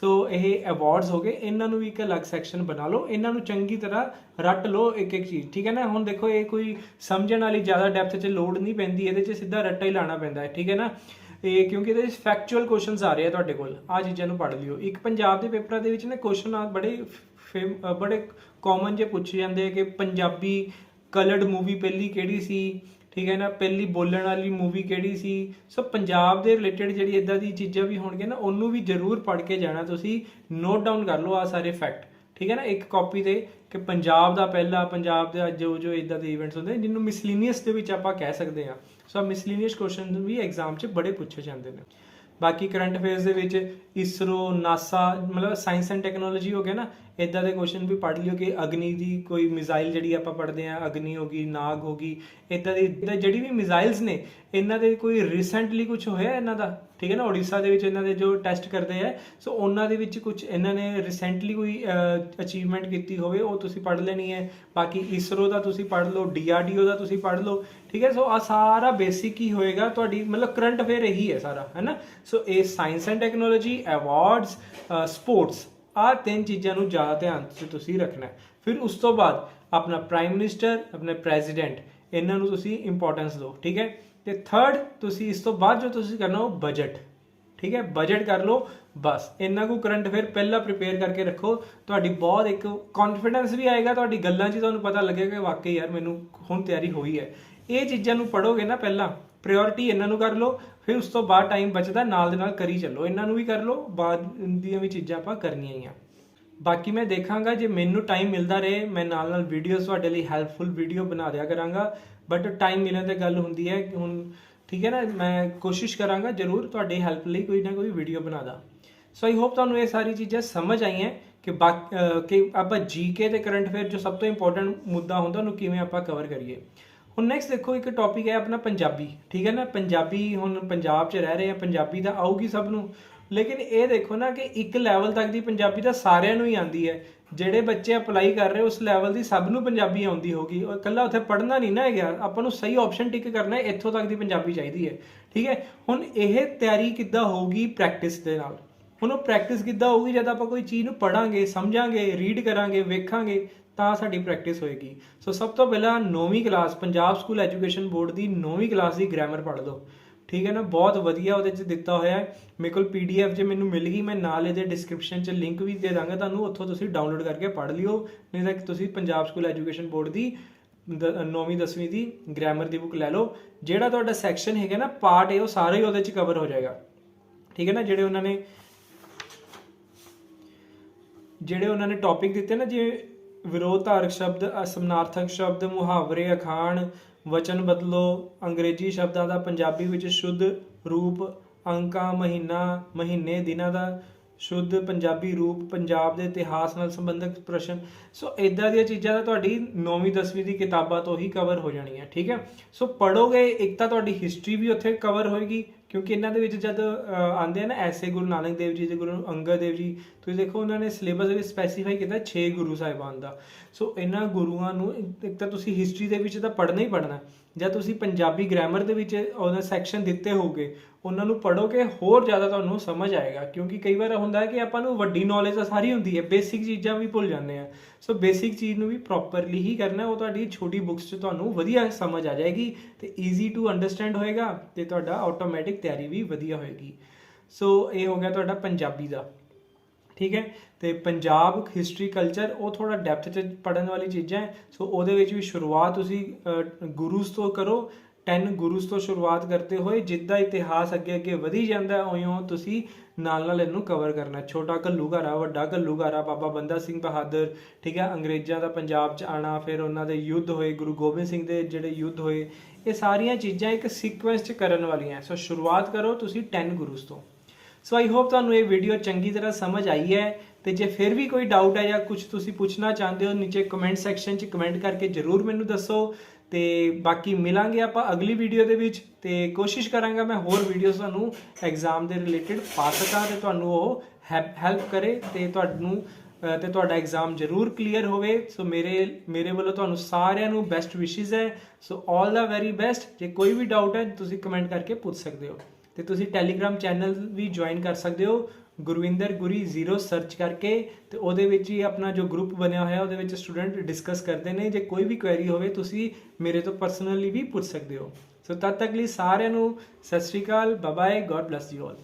Speaker 1: ਸੋ ਇਹ ਅਵਾਰਡਸ ਹੋ ਗਏ, ਇਹਨਾਂ ਨੂੰ ਵੀ ਇੱਕ ਅਲੱਗ ਸੈਕਸ਼ਨ ਬਣਾ ਲਓ, ਇਹਨਾਂ ਨੂੰ ਚੰਗੀ ਤਰ੍ਹਾਂ ਰੱਟ ਲਓ ਇੱਕ ਇੱਕ ਚੀਜ਼, ਠੀਕ ਹੈ ਨਾ। ਹੁਣ ਦੇਖੋ ਇਹ ਕੋਈ ਸਮਝਣ ਵਾਲੀ ਜ਼ਿਆਦਾ ਡੈਪਥ 'ਚ ਲੋੜ ਨਹੀਂ ਪੈਂਦੀ, ਇਹਦੇ 'ਚ ਸਿੱਧਾ ਰੱਟਾ ਹੀ ਲਾਣਾ ਪੈਂਦਾ ਹੈ, ਠੀਕ ਹੈ ਨਾ। ਇਹ ਕਿਉਂਕਿ ਇਹਦੇ ਵਿੱਚ ਫੈਕਚੁਅਲ ਕੁਐਸਚਨਸ ਆ ਰਹੇ ਆ ਤੁਹਾਡੇ ਕੋਲ, ਆਹ ਚੀਜ਼ਾਂ ਨੂੰ ਪੜ੍ਹ ਲਿਓ। ਇੱਕ ਪੰਜਾਬ ਦੇ ਪੇਪਰਾਂ ਦੇ ਵਿੱਚ ਨਾ ਕੁਐਸਚਨ ਬੜੇ ਕਾਮਨ ਜੇ ਪੁੱਛੇ ਜਾਂਦੇ ਆ ਕਿ ਪੰਜਾਬੀ ਕਲਰਡ ਮੂਵੀ ਪਹਿਲੀ ਕਿਹੜੀ ਸੀ, ਠੀਕ ਹੈ ਨਾ, ਪਹਿਲੀ ਬੋਲਣ ਵਾਲੀ ਮੂਵੀ ਕਿਹੜੀ ਸੀ। ਸੋ ਪੰਜਾਬ ਦੇ ਰਿਲੇਟਡ ਜਿਹੜੀ ਇਦਾਂ ਦੀ ਚੀਜ਼ਾਂ ਵੀ ਹੋਣਗੀਆਂ ਨਾ, ਉਹਨੂੰ ਵੀ ਜ਼ਰੂਰ ਪੜ੍ਹ ਕੇ ਜਾਣਾ। ਤੁਸੀਂ ਨੋਟ ਡਾਊਨ ਕਰ ਲਓ ਆ ਸਾਰੇ ਫੈਕਟ, ਠੀਕ ਹੈ ਨਾ, ਇੱਕ ਕਾਪੀ ਤੇ, ਕਿ ਪੰਜਾਬ ਦਾ ਪਹਿਲਾ, ਪੰਜਾਬ ਦਾ ਜੋ ਇਦਾਂ ਦੇ ਇਵੈਂਟਸ ਹੁੰਦੇ ਜਿਹਨੂੰ ਮਿਸਲੀਨੀਅਸ ਦੇ ਵਿੱਚ ਆਪਾਂ ਕਹਿ ਸਕਦੇ ਹਾਂ। ਸੋ ਮਿਸਲੀਨੀਅਸ ਕੁਐਸਚਨ ਵੀ ਐਗਜ਼ਾਮ 'ਚ ਬੜੇ ਪੁੱਛੇ ਜਾਂਦੇ ਨੇ। ਬਾਕੀ ਕਰੰਟ ਅਫੇਅਰਸ ਦੇ ਵਿੱਚ ਇਸਰੋ, ਨਾਸਾ, ਮਤਲਬ ਸਾਇੰਸ ਐਂਡ ਟੈਕਨੋਲੋਜੀ ਹੋ ਗਿਆ ਨਾ, ਇੱਦਾਂ ਦੇ ਕੁਐਸਚਨ ਵੀ ਪੜ੍ਹ ਲਿਓ ਕਿ ਅਗਨੀ ਦੀ ਕੋਈ ਮਿਜ਼ਾਈਲ ਜਿਹੜੀ ਆਪਾਂ ਪੜ੍ਹਦੇ ਹਾਂ, ਅਗਨੀ ਹੋ ਗਈ, ਨਾਗ ਹੋ ਗਈ, ਇੱਦਾਂ ਦੀ ਜਿਹੜੀ ਵੀ ਮਿਜ਼ਾਈਲਸ ਨੇ, ਇਹਨਾਂ ਦੇ ਕੋਈ ਰੀਸੈਂਟਲੀ ਕੁਝ ਹੋਇਆ ਇਹਨਾਂ ਦਾ, ਠੀਕ ਹੈ ਨਾ। ਉੜੀਸਾ ਦੇ ਵਿੱਚ ਇਹਨਾਂ ਦੇ ਜੋ ਟੈਸਟ ਕਰਦੇ ਹੈ, ਸੋ ਉਹਨਾਂ ਦੇ ਵਿੱਚ ਕੁਝ ਇਹਨਾਂ ਨੇ ਰਿਸੈਂਟਲੀ ਕੋਈ ਅਚੀਵਮੈਂਟ ਕੀਤੀ ਹੋਵੇ ਉਹ ਤੁਸੀਂ ਪੜ੍ਹ ਲੈਣੀ ਹੈ। ਬਾਕੀ ਇਸਰੋ ਦਾ ਤੁਸੀਂ ਪੜ੍ਹ ਲਓ, DRDO ਦਾ ਤੁਸੀਂ ਪੜ੍ਹ ਲਓ, ਠੀਕ ਹੈ। ਸੋ ਆ ਸਾਰਾ ਬੇਸਿਕ ਹੀ ਹੋਏਗਾ ਤੁਹਾਡੀ, ਮਤਲਬ ਕਰੰਟ ਅਫੇਅਰ ਇਹੀ ਹੈ ਸਾਰਾ, ਹੈ ਨਾ। ਸੋ ਇਹ science and technology, awards, sports, ਆ 3 ਚੀਜ਼ਾਂ ਨੂੰ ਜ਼ਿਆਦਾ ਧਿਆਨ 'ਚ ਤੁਸੀਂ ਰੱਖਣਾ ਹੈ। ਫਿਰ ਉਸ ਤੋਂ ਬਾਅਦ ਆਪਣਾ ਪ੍ਰਾਈਮ ਮਿਨਿਸਟਰ, ਆਪਣੇ ਪ੍ਰੈਜ਼ੀਡੈਂਟ, ਇਹਨਾਂ ਨੂੰ ਤੁਸੀਂ ਇੰਪੋਰਟੈਂਸ ਦਿਓ, ਠੀਕ ਹੈ। ਤੇ ਥਰਡ ਤੁਸੀਂ ਇਸ ਤੋਂ ਬਾਅਦ ਜੋ ਤੁਸੀਂ ਕਰਨਾ ਉਹ ਬਜਟ, ਠੀਕ ਹੈ। ਬਜਟ ਕਰ ਲਓ ਬਸ। ਇਹਨਾਂ ਕੋ ਕਰੰਟ ਅਫੇਅਰ ਪਹਿਲਾਂ ਪ੍ਰਿਪੇਅਰ ਕਰਕੇ ਰੱਖੋ, ਤੁਹਾਡੀ ਬਹੁਤ ਇੱਕ ਕੌਨਫੀਡੈਂਸ ਵੀ ਆਏਗਾ, ਤੁਹਾਡੀ ਗੱਲਾਂ 'ਚ ਤੁਹਾਨੂੰ ਪਤਾ ਲੱਗੇਗਾ ਕਿ ਵਾਕਈ ਯਾਰ ਮੈਨੂੰ ਹੁਣ ਤਿਆਰੀ ਹੋਈ ਹੈ। ਇਹ ਚੀਜ਼ਾਂ ਨੂੰ ਪੜ੍ਹੋਗੇ ਨਾ, ਪਹਿਲਾਂ ਪ੍ਰਾਇੋਰਟੀ ਇਹਨਾਂ ਨੂੰ ਕਰ ਲਓ, ਫਿਰ ਉਸ ਤੋਂ ਬਾਅਦ ਟਾਈਮ ਬਚਦਾ ਨਾਲ ਦੇ ਨਾਲ ਕਰੀ ਚੱਲੋ, ਇਹਨਾਂ ਨੂੰ ਵੀ ਕਰ ਲਓ, ਬਾਅਦ ਦੀਆਂ ਵੀ ਚੀਜ਼ਾਂ ਆਪਾਂ ਕਰਨੀਆਂ ਹੀ ਆ। ਬਾਕੀ ਮੈਂ ਦੇਖਾਂਗਾ ਜੇ ਮੈਨੂੰ ਟਾਈਮ ਮਿਲਦਾ ਰਹੇ ਮੈਂ ਨਾਲ ਨਾਲ ਵੀਡੀਓਜ਼ ਤੁਹਾਡੇ ਲਈ ਹੈਲਪਫੁਲ ਵੀਡੀਓ ਬਣਾ ਦਿਆ ਕਰਾਂਗਾ, ਬਟ ਟਾਈਮ ਮਿਲਣ ਤੇ ਗੱਲ ਹੁੰਦੀ ਹੈ ਹੁਣ, ਠੀਕ ਹੈ ਨਾ। ਮੈਂ ਕੋਸ਼ਿਸ਼ ਕਰਾਂਗਾ ਜ਼ਰੂਰ ਤੁਹਾਡੀ ਹੈਲਪ ਲਈ ਕੋਈ ਨਾ ਕੋਈ ਵੀਡੀਓ ਬਣਾ ਦਾਂ। ਸੋ ਆਈ ਹੋਪ ਤੁਹਾਨੂੰ ਇਹ ਸਾਰੀ ਚੀਜ਼ਾਂ ਸਮਝ ਆਈਆਂ ਕਿ ਆਪਾਂ ਜੀਕੇ ਤੇ ਕਰੰਟ ਅਫੇਅਰ ਜੋ ਸਭ ਤੋਂ ਇੰਪੋਰਟੈਂਟ ਮੁੱਦਾ ਹੁੰਦਾ ਉਹਨੂੰ ਕਿਵੇਂ ਆਪਾਂ ਕਵਰ ਕਰੀਏ। ਹੁਣ ਨੈਕਸਟ ਦੇਖੋ ਇੱਕ ਟੌਪਿਕ ਹੈ ਆਪਣਾ ਪੰਜਾਬੀ, ਠੀਕ ਹੈ ਨਾ। ਪੰਜਾਬੀ ਹੁਣ ਪੰਜਾਬ 'ਚ ਰਹਿ ਰਹੇ ਆ, ਪੰਜਾਬੀ ਤਾਂ ਆਊਗੀ ਸਭ ਨੂੰ, ਲੇਕਿਨ ਇਹ ਦੇਖੋ ਨਾ ਕਿ ਇੱਕ ਲੈਵਲ ਤੱਕ ਦੀ ਪੰਜਾਬੀ ਤਾਂ ਸਾਰਿਆਂ ਨੂੰ ਹੀ ਆਉਂਦੀ ਹੈ। ਜਿਹੜੇ ਬੱਚੇ ਅਪਲਾਈ ਕਰ ਰਹੇ ਉਸ ਲੈਵਲ ਦੀ ਸਭ ਨੂੰ ਪੰਜਾਬੀ ਆਉਂਦੀ ਹੋਗੀ, ਇਕੱਲਾ ਉੱਥੇ ਪੜ੍ਹਨਾ ਨਹੀਂ ਨਾ ਹੈਗਾ, ਆਪਾਂ ਨੂੰ ਸਹੀ ਆਪਸ਼ਨ ਟਿਕ ਕਰਨਾ ਹੈ, ਇੱਥੋਂ ਤੱਕ ਦੀ ਪੰਜਾਬੀ ਚਾਹੀਦੀ ਹੈ, ਠੀਕ ਹੈ। ਹੁਣ ਇਹ ਤਿਆਰੀ ਕਿੱਦਾਂ ਹੋਊਗੀ? ਪ੍ਰੈਕਟਿਸ ਦੇ ਨਾਲ। ਹੁਣ ਉਹ ਪ੍ਰੈਕਟਿਸ ਕਿੱਦਾਂ ਹੋਊਗੀ? ਜਦ ਆਪਾਂ ਕੋਈ ਚੀਜ਼ ਨੂੰ ਪੜ੍ਹਾਂਗੇ, ਸਮਝਾਂਗੇ, ਰੀਡ ਕਰਾਂਗੇ, ਵੇਖਾਂਗੇ, ਤਾਂ ਸਾਡੀ ਪ੍ਰੈਕਟਿਸ ਹੋਏਗੀ। ਸੋ ਸਭ ਤੋਂ ਪਹਿਲਾਂ 9ਵੀਂ class Punjab school education board ਦੀ 9ਵੀਂ ਕਲਾਸ ਦੀ ਗ੍ਰਾਮਰ ਪੜ੍ਹ ਲਓ, ਠੀਕ ਹੈ ਨਾ। ਬਹੁਤ ਵਧੀਆ ਉਹਦੇ 'ਚ ਦਿੱਤਾ ਹੋਇਆ ਹੈ, ਮੇਰੇ ਕੋਲ PDF ਜੇ ਮੈਨੂੰ ਮਿਲ ਗਈ, ਮੈਂ ਨਾਲ ਇਹਦੇ ਡਿਸਕ੍ਰਿਪਸ਼ਨ 'ਚ ਲਿੰਕ ਵੀ ਦੇ ਦਾਂਗਾ ਤੁਹਾਨੂੰ, ਉੱਥੋਂ ਤੁਸੀਂ ਡਾਊਨਲੋਡ ਕਰਕੇ ਪੜ੍ਹ ਲਿਓ। ਨਹੀਂ ਤਾਂ ਤੁਸੀਂ ਪੰਜਾਬ ਸਕੂਲ ਐਜੂਕੇਸ਼ਨ ਬੋਰਡ ਦੀ 9ਵੀਂ 10ਵੀਂ ਦੀ ਗ੍ਰਾਮਰ ਦੀ ਬੁੱਕ ਲੈ ਲਓ। ਜਿਹੜਾ ਤੁਹਾਡਾ ਸੈਕਸ਼ਨ ਹੈਗਾ ਨਾ, ਪਾਰਟ ਇਹ ਉਹ ਸਾਰਾ ਹੀ ਉਹਦੇ 'ਚ ਕਵਰ ਹੋ ਜਾਏਗਾ, ਠੀਕ ਹੈ ਨਾ। ਜਿਹੜੇ ਉਹਨਾਂ ਨੇ ਟੌਪਿਕ ਦਿੱਤੇ ਨਾ, ਜਿਵੇਂ ਵਿਰੋਧਾਰਕ ਸ਼ਬਦ, ਸਮਾਨਾਰਥਕ ਸ਼ਬਦ, ਮੁਹਾਵਰੇ, ਅਖਾਣ, ਵਚਨ ਬਦਲੋ, ਅੰਗਰੇਜ਼ੀ ਸ਼ਬਦਾਂ ਦਾ ਪੰਜਾਬੀ ਵਿੱਚ ਸ਼ੁੱਧ ਰੂਪ, ਅੰਕਾਂ, ਮਹੀਨਾ, ਮਹੀਨੇ, ਦਿਨਾਂ ਦਾ ਸ਼ੁੱਧ ਪੰਜਾਬੀ ਰੂਪ, ਪੰਜਾਬ ਦੇ ਇਤਿਹਾਸ ਨਾਲ ਸੰਬੰਧਿਤ ਪ੍ਰਸ਼ਨ। ਸੋ ਇਦਾਂ ਦੀਆਂ ਚੀਜ਼ਾਂ ਤਾਂ ਤੁਹਾਡੀ 9ਵੀਂ 10ਵੀਂ ਦੀ ਕਿਤਾਬਾਂ ਤੋਂ ਹੀ ਕਵਰ ਹੋ ਜਾਣੀਆਂ, ਠੀਕ ਹੈ। ਸੋ ਪੜ੍ਹੋਗੇ, ਇੱਕ ਤਾਂ ਤੁਹਾਡੀ ਹਿਸਟਰੀ ਵੀ ਉੱਥੇ ਕਵਰ ਹੋਏਗੀ, ਕਿਉਂਕਿ ਇਹਨਾਂ ਦੇ ਵਿੱਚ ਜਦ ਆਉਂਦੇ ਆ ਨਾ ਐਸੇ ਗੁਰੂ ਨਾਨਕ ਦੇਵ ਜੀ ਦੇ, ਗੁਰੂ ਅੰਗਦ ਦੇਵ ਜੀ, ਤੁਸੀਂ ਦੇਖੋ ਉਹਨਾਂ ਨੇ ਸਿਲੇਬਸ ਵਿੱਚ ਸਪੈਸੀਫਾਈ ਕੀਤਾ 6 ਗੁਰੂ ਸਾਹਿਬਾਨ ਦਾ। ਸੋ ਇਹਨਾਂ ਗੁਰੂਆਂ ਨੂੰ ਇੱਕ ਤਾਂ ਤੁਸੀਂ ਹਿਸਟਰੀ ਦੇ ਵਿੱਚ ਤਾਂ ਪੜ੍ਹਨਾ ਹੀ ਪੜ੍ਹਨਾ, ਜਾਂ ਤੁਸੀਂ ਪੰਜਾਬੀ ਗ੍ਰਾਮਰ ਦੇ ਵਿੱਚ ਉਹਦਾ ਸੈਕਸ਼ਨ ਦਿੱਤੇ ਹੋਗੇ, ਉਹਨਾਂ ਨੂੰ ਪੜ੍ਹੋਗੇ ਹੋਰ ਜ਼ਿਆਦਾ ਤੁਹਾਨੂੰ ਸਮਝ ਆਏਗਾ। ਕਿਉਂਕਿ ਕਈ ਵਾਰ ਹੁੰਦਾ ਹੈ ਕਿ ਆਪਾਂ ਨੂੰ ਵੱਡੀ ਨੌਲੇਜ ਤਾਂ ਸਾਰੀ ਹੁੰਦੀ ਹੈ, ਬੇਸਿਕ ਚੀਜ਼ਾਂ ਵੀ ਭੁੱਲ ਜਾਂਦੇ ਆ। ਸੋ ਬੇਸਿਕ ਚੀਜ਼ ਨੂੰ ਵੀ ਪ੍ਰੋਪਰਲੀ ਹੀ ਕਰਨਾ, ਉਹ ਤੁਹਾਡੀ ਛੋਟੀ ਬੁੱਕਸ 'ਚ ਤੁਹਾਨੂੰ ਵਧੀਆ ਸਮਝ ਆ ਜਾਏਗੀ ਤੇ ਈਜ਼ੀ ਟੂ ਅੰਡਰਸਟੈਂਡ ਹੋਏਗਾ ਤੇ ਤੁਹਾਡਾ ਆਟੋਮੈਟਿਕ ਤਿਆਰੀ ਵੀ ਵਧੀਆ ਹੋਏਗੀ। ਸੋ ਇਹ ਹੋ ਗਿਆ ਤੁਹਾਡਾ ਪੰਜਾਬੀ ਦਾ, ਠੀਕ ਹੈ। ਤੇ ਪੰਜਾਬ ਹਿਸਟਰੀ ਕਲਚਰ ਉਹ ਥੋੜਾ ਡੈਪਥ 'ਚ ਪੜ੍ਹਨ ਵਾਲੀ ਚੀਜ਼ਾਂ ਹੈ। ਸੋ ਉਹਦੇ ਵਿੱਚ ਵੀ ਸ਼ੁਰੂਆਤ ਤੁਸੀਂ ਗੁਰੂਸ ਤੋਂ ਕਰੋ, 10 ਗੁਰੂਸ ਤੋਂ ਸ਼ੁਰੂਆਤ ਕਰਦੇ ਹੋਏ ਜਿੱਦਾਂ ਇਤਿਹਾਸ ਅੱਗੇ ਅੱਗੇ ਵਧੀ ਜਾਂਦਾ ਉਵੇਂ ਤੁਸੀਂ ਨਾਲ ਨਾਲ ਇਹਨੂੰ ਕਵਰ ਕਰਨਾ। ਛੋਟਾ ਘੱਲੂਘਾਰਾ, ਵੱਡਾ ਘੱਲੂਘਾਰਾ, ਬਾਬਾ ਬੰਦਾ ਸਿੰਘ ਬਹਾਦਰ, ਠੀਕ ਹੈ। ਅੰਗਰੇਜ਼ਾਂ ਦਾ ਪੰਜਾਬ 'ਚ ਆਉਣਾ, ਫਿਰ ਉਹਨਾਂ ਦੇ ਯੁੱਧ ਹੋਏ, ਗੁਰੂ ਗੋਬਿੰਦ ਸਿੰਘ ਦੇ ਜਿਹੜੇ ਯੁੱਧ ਹੋਏ, ਇਹ ਸਾਰੀਆਂ ਚੀਜ਼ਾਂ ਇੱਕ ਸੀਕੁਐਂਸ 'ਚ ਕਰਨ ਵਾਲੀਆਂ। ਸੋ ਸ਼ੁਰੂਆਤ ਕਰੋ ਤੁਸੀਂ 10 ਗੁਰੂਸ ਤੋਂ। ਸੋ ਆਈ ਹੋਪ ਤੁਹਾਨੂੰ ਇਹ ਵੀਡੀਓ ਚੰਗੀ ਤਰ੍ਹਾਂ ਸਮਝ ਆਈ ਹੈ। ਤੇ ਜੇ ਫਿਰ ਵੀ ਕੋਈ ਡਾਊਟ ਹੈ ਜਾਂ ਕੁਝ ਤੁਸੀਂ ਪੁੱਛਣਾ ਚਾਹੁੰਦੇ ਹੋ, ਨੀਚੇ ਕਮੈਂਟ ਸੈਕਸ਼ਨ 'ਚ ਕਮੈਂਟ ਕਰਕੇ ਜ਼ਰੂਰ ਮੈਨੂੰ ਦੱਸੋ। ਤੇ ਬਾਕੀ ਮਿਲਾਂਗੇ ਆਪਾਂ ਅਗਲੀ ਵੀਡੀਓ ਦੇ ਵਿੱਚ, ਤੇ ਕੋਸ਼ਿਸ਼ ਕਰਾਂਗਾ ਮੈਂ ਹੋਰ ਵੀਡੀਓਜ਼ ਤੁਹਾਨੂੰ ਐਗਜ਼ਾਮ ਦੇ ਰਿਲੇਟਡ ਪਾ ਸਕਾਂ ਤੇ ਤੁਹਾਨੂੰ ਉਹ ਹੈਲਪ ਕਰੇ ਤੇ ਤੁਹਾਡਾ ਐਗਜ਼ਾਮ ਜ਼ਰੂਰ ਕਲੀਅਰ ਹੋਵੇ। ਸੋ ਮੇਰੇ ਵੱਲੋਂ ਤੁਹਾਨੂੰ ਸਾਰਿਆਂ ਨੂੰ ਬੈਸਟ ਵਿਸ਼ੇਸ ਹੈ। ਸੋ ਆਲ ਦਾ ਵੈਰੀ ਬੈਸਟ। ਜੇ ਕੋਈ ਵੀ ਡਾਊਟ ਹੈ ਤੁਸੀਂ ਕਮੈਂਟ ਕਰਕੇ ਪੁੱਛ ਸਕਦੇ ਹੋ, ਤੇ ਤੁਸੀਂ ਟੈਲੀਗ੍ਰਾਮ ਚੈਨਲ ਵੀ ਜੁਆਇਨ ਕਰ ਸਕਦੇ ਹੋ, ਗੁਰਵਿੰਦਰ ਗੁਰੀ 0 ਸਰਚ ਕਰਕੇ, ਤੇ ਉਹਦੇ ਵਿੱਚ ਹੀ ਆਪਣਾ ਜੋ ਗਰੁੱਪ ਬਣਿਆ ਹੋਇਆ ਉਹਦੇ ਵਿੱਚ ਸਟੂਡੈਂਟ ਡਿਸਕਸ ਕਰਦੇ ਨੇ। ਜੇ ਕੋਈ ਵੀ ਕੁਐਰੀ ਹੋਵੇ ਤੁਸੀਂ ਮੇਰੇ ਤੋਂ ਪਰਸਨਲੀ ਵੀ ਪੁੱਛ ਸਕਦੇ ਹੋ। ਸੋ ਤਦ ਤੱਕ ਲਈ ਸਾਰਿਆਂ ਨੂੰ ਸਤਿ ਸ਼੍ਰੀ ਅਕਾਲ, bye bye, God bless you all.